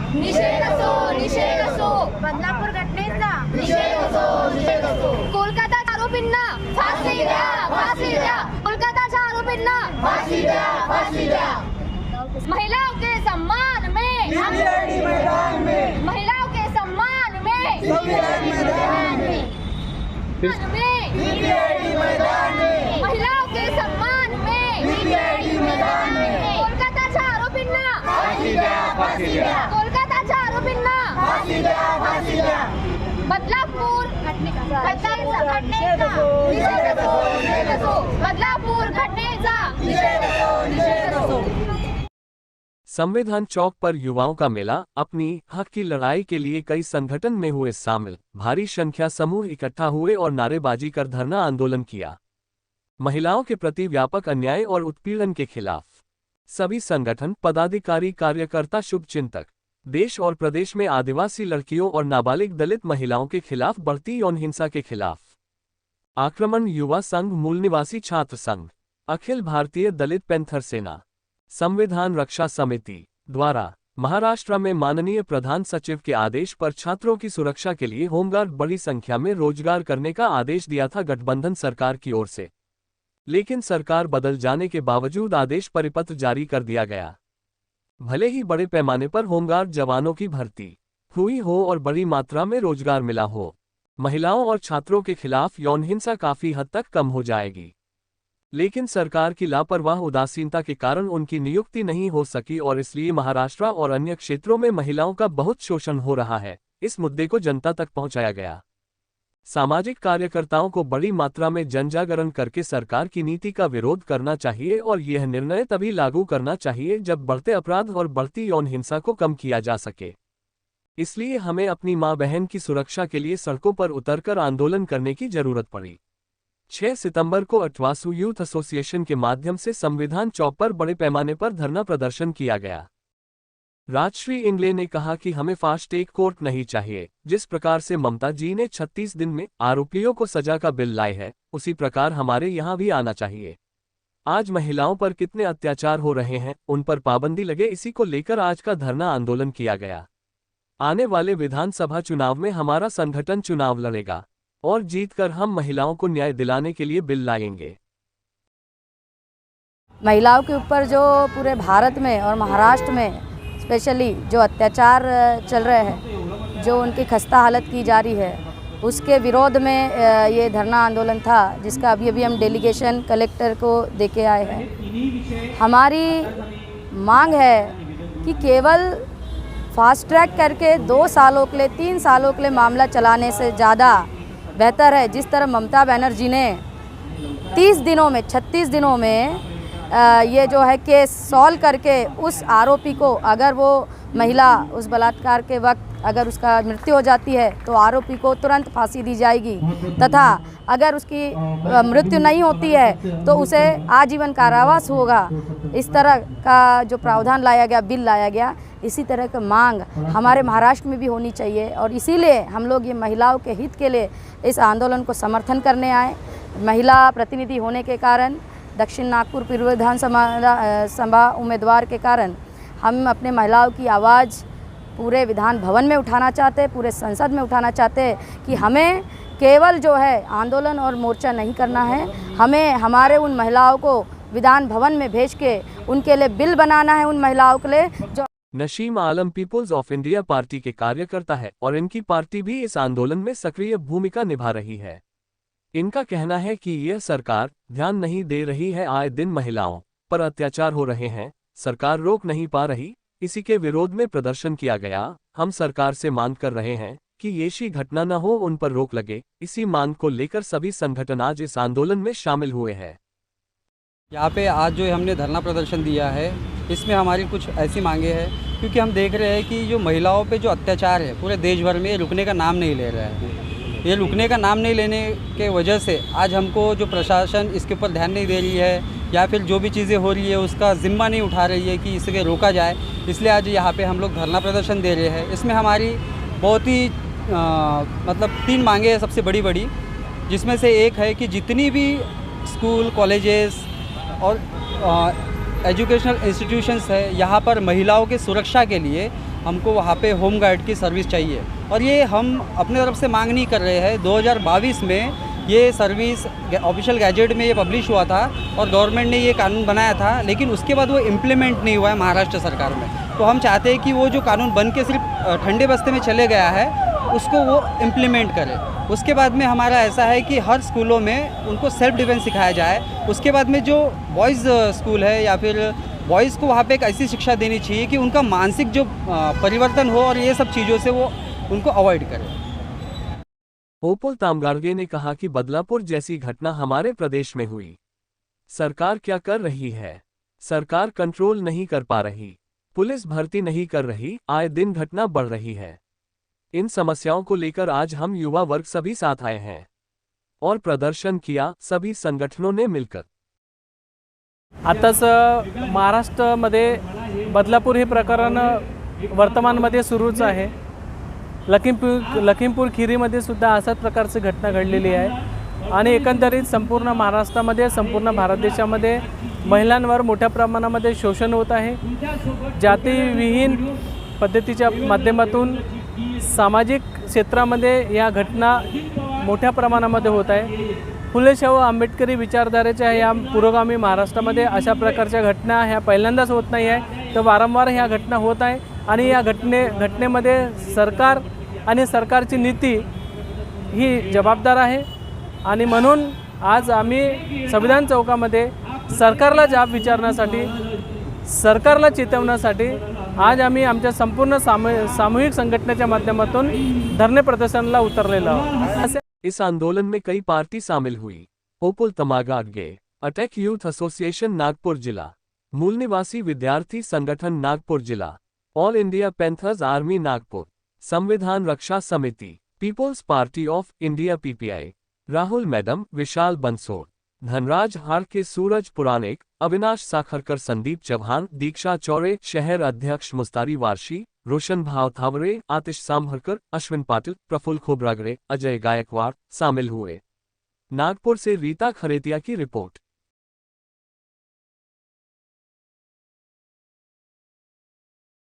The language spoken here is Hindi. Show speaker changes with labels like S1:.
S1: निषेध असो, निषेध असो.
S2: बदलापूर घटनेचा
S1: निषेध असो, निषेध असो. कोलकाता आरोपींना फाशी द्या, फाशी द्या. कोलकाताच्या आरोपींना फाशी द्या, फाशी द्या. महिलाओं के सम्मान में,
S3: मैदान में,
S1: महिलाओं के सम्मान में,
S3: मैदान में, मैदान में,
S1: महिलाओं के सम्मान में,
S3: मैदान में,
S1: कोलकाताच्या आरोपींना
S3: फाशी द्या, फाशी द्या,
S1: कोलकाताच्या आरोपींना
S3: फाशी द्या, फाशी द्या.
S1: बदलापूर घटनेचा
S3: निषेध असो, निषेध असो,
S1: निषेध असो. बदलापूर घटनेचा
S3: निषेध असो, निषेध असो.
S4: संविधान चौक पर युवाओं का मेला, अपनी हक की लड़ाई के लिए कई संगठन में हुए शामिल, भारी संख्या समूह इकट्ठा हुए और नारेबाजी कर धरना आंदोलन किया। महिलाओं के प्रति व्यापक अन्याय और उत्पीड़न के खिलाफ सभी संगठन, पदाधिकारी, कार्यकर्ता, शुभचिंतक देश और प्रदेश में आदिवासी लड़कियों और नाबालिग दलित महिलाओं के खिलाफ बढ़ती यौन हिंसा के खिलाफ आक्रमण, युवा संघ, मूल निवासी छात्र संघ, अखिल भारतीय दलित पैंथर सेना, संविधान रक्षा समिति द्वारा महाराष्ट्र में माननीय प्रधान सचिव के आदेश पर छात्रों की सुरक्षा के लिए होमगार्ड बड़ी संख्या में रोजगार करने का आदेश दिया था गठबंधन सरकार की ओर से, लेकिन सरकार बदल जाने के बावजूद आदेश परिपत्र जारी कर दिया गया। भले ही बड़े पैमाने पर होमगार्ड जवानों की भर्ती हुई हो और बड़ी मात्रा में रोजगार मिला हो, महिलाओं और छात्रों के खिलाफ यौन हिंसा काफी हद तक कम हो जाएगी, लेकिन सरकार की लापरवाह उदासीनता के कारण उनकी नियुक्ति नहीं हो सकी और इसलिए महाराष्ट्र और अन्य क्षेत्रों में महिलाओं का बहुत शोषण हो रहा है। इस मुद्दे को जनता तक पहुंचाया गया। सामाजिक कार्यकर्ताओं को बड़ी मात्रा में जनजागरण करके सरकार की नीति का विरोध करना चाहिए और यह निर्णय तभी लागू करना चाहिए जब बढ़ते अपराध और बढ़ती यौन हिंसा को कम किया जा सके। इसलिए हमें अपनी मां बहन की सुरक्षा के लिए सड़कों पर उतरकर आंदोलन करने की जरूरत पड़ी। 6 सितंबर को अटवासू यूथ एसोसिएशन के माध्यम से संविधान चौक पर बड़े पैमाने पर धरना प्रदर्शन किया गया। राजश्री इंगले ने कहा कि हमें फास्ट ट्रैक कोर्ट नहीं चाहिए। जिस प्रकार से ममता जी ने 36 दिन में आरोपियों को सजा का बिल लाए है, उसी प्रकार हमारे यहाँ भी आना चाहिए। आज महिलाओं पर कितने अत्याचार हो रहे हैं, उन पर पाबंदी लगे, इसी को लेकर आज का धरना आंदोलन किया गया। आने वाले विधानसभा चुनाव में हमारा संगठन चुनाव लड़ेगा और जीतकर हम महिलाओं को न्याय दिलाने के लिए बिल लाएंगे।
S2: महिलाओं के ऊपर जो पूरे भारत में और महाराष्ट्र में स्पेशली जो अत्याचार चल रहे हैं, जो उनकी खस्ता हालत की जा रही है, उसके विरोध में ये धरना आंदोलन था, जिसका अभी हम डेलीगेशन कलेक्टर को देके आए हैं। हमारी मांग है कि केवल फास्ट ट्रैक करके 2 सालों के लिए, 3 सालों के लिए मामला चलाने से ज़्यादा बेहतर है, जिस तरह ममता बनर्जी ने 30 दिनों में, 36 दिनों में ये जो है केस सॉल्व करके उस आरोपी को, अगर वो महिला उस बलात्कार के वक्त अगर उसका मृत्यु हो जाती है तो आरोपी को तुरंत फांसी दी जाएगी, तथा अगर उसकी मृत्यु नहीं होती है तो उसे आजीवन कारावास होगा। इस तरह का जो प्रावधान लाया गया, बिल लाया गया, इसी तरह की मांग हमारे महाराष्ट्र में भी होनी चाहिए और इसीलिए हम लोग ये महिलाओं के हित के लिए इस आंदोलन को समर्थन करने आए। महिला प्रतिनिधि होने के कारण, दक्षिण नागपुर पूर्व विधानसभा उम्मीदवार के कारण हम अपने महिलाओं की आवाज़ पूरे विधान भवन में उठाना चाहते हैं, पूरे संसद में उठाना चाहते हैं कि हमें केवल जो है आंदोलन और मोर्चा नहीं करना है, हमें हमारे उन महिलाओं को विधान भवन में भेज के उनके लिए बिल बनाना है, उन महिलाओं के लिए जो।
S4: नशीम आलम पीपुल्स ऑफ इंडिया पार्टी के कार्यकर्ता है और इनकी पार्टी भी इस आंदोलन में सक्रिय भूमिका निभा रही है। इनका कहना है कि यह सरकार ध्यान नहीं दे रही है, आए दिन महिलाओं पर अत्याचार हो रहे हैं, सरकार रोक नहीं पा रही, इसी के विरोध में प्रदर्शन किया गया। हम सरकार से मांग कर रहे हैं कि ऐसी घटना न हो, उन पर रोक लगे। इसी मांग को लेकर सभी संगठन आज इस आंदोलन में शामिल हुए हैं।
S5: यहाँ पे आज जो हमने धरना प्रदर्शन दिया है, इसमें हमारी कुछ ऐसी मांगे हैं, क्योंकि हम देख रहे हैं कि जो महिलाओं पे जो अत्याचार है पूरे देश भर में, ये रुकने का नाम नहीं ले रहा है। ये रुकने का नाम नहीं लेने के वजह से आज हमको जो प्रशासन इसके ऊपर ध्यान नहीं दे रही है या फिर जो भी चीज़ें हो रही है उसका जिम्मा नहीं उठा रही है कि इसे रोका जाए, इसलिए आज यहाँ पे हम लोग धरना प्रदर्शन दे रहे हैं। इसमें हमारी बहुत ही मतलब 3 मांगे हैं सबसे बड़ी, जिसमें से एक है कि जितनी भी स्कूल, कॉलेजेस और एजुकेशनल इंस्टीट्यूशंस है, यहाँ पर महिलाओं के सुरक्षा के लिए हमको वहाँ पे होम गार्ड की सर्विस चाहिए। और ये हम अपने तरफ से मांग नहीं कर रहे हैं। 2022 में ये सर्विस ऑफिशियल गैजेट में ये पब्लिश हुआ था और गवर्नमेंट ने ये कानून बनाया था, लेकिन उसके बाद वो इम्प्लीमेंट नहीं हुआ है महाराष्ट्र सरकार में। तो हम चाहते हैं कि वो जो कानून बन के सिर्फ ठंडे बस्ते में चले गया है उसको वो इम्प्लीमेंट करे। उसके बाद में हमारा ऐसा है कि हर स्कूलों में उनको सेल्फ डिफेंस सिखाया जाए। उसके बाद में जो बॉयज़ स्कूल है या फिर बॉयज़ को वहाँ पे एक ऐसी शिक्षा देनी चाहिए कि उनका मानसिक जो परिवर्तन हो और ये सब चीज़ों से वो उनको अवॉइड करें।
S4: ओपुल तामगाड़गे ने कहा कि बदलापुर जैसी घटना हमारे प्रदेश में हुई। सरकार क्या कर रही है? सरकार कंट्रोल नहीं कर पा रही, पुलिस भर्ती नहीं कर रही, आए दिन घटना बढ़ रही है। इन समस्याओं को लेकर आज हम युवा वर्ग सभी साथ आए हैं और प्रदर्शन किया, सभी संगठनों ने मिलकर।
S6: आताच महाराष्ट्रामध्ये बदलापूर हे प्रकरण वर्तमानमध्ये सुरूच आहे। लखीमपूर खीरीमध्ये सुद्धा अशाच प्रकारची घटना घडलेली आहे आणि एकंदरीत संपूर्ण महाराष्ट्रामध्ये, संपूर्ण भारत देशामध्ये महिलांवर मोठ्या प्रमाणामध्ये शोषण होत आहे। जातीविहीन पद्धतीच्या माध्यमातून सामाजिक क्षेत्रामध्ये या घटना मोठ्या प्रमाणामध्ये होत आहे। फुले शाहू आंबेडकरी विचारधारेच्या या पुरोगामी महाराष्ट्रामध्ये अशा प्रकारच्या घटना ह्या पहिल्यांदाच होत नाही आहे, तर वारंवार ह्या घटना होत आहे आणि या घटनेमध्ये सरकार आणि सरकारची नीती ही जबाबदार आहे। आणि म्हणून आज आम्ही संविधान चौकामध्ये सरकारला जाब विचारण्यासाठी, सरकारला चेतवण्यासाठी आज आम्ही आमच्या संपूर्ण सामूहिक संघटनेच्या माध्यमातून धरणे प्रदर्शनाला उतरलेलो आहोत।
S4: इस आंदोलन में कई पार्टी शामिल हुई। Opul Tamgadge, attack youth association Nagpur जिला, मूल निवासी विद्यार्थी संगठन नागपुर जिला, all India panthers army Nagpur, संविधान रक्षा समिति, peoples party of India PPI, Rahul madam, Vishal Bansod, Dhanraj हार के, सूरज पुराणिक, अविनाश साखरकर, संदीप चौहान, दीक्षा चौरे, शहर अध्यक्ष मुस्तारी वारशी, रोशन भाव थावरे, आतिश सांभरकर, अश्विन पाटिल, प्रफुल्ल खोब्रागड़े, अजय गायकवाड़ शामिल हुए। नागपुर से रीता खरेतिया की रिपोर्ट।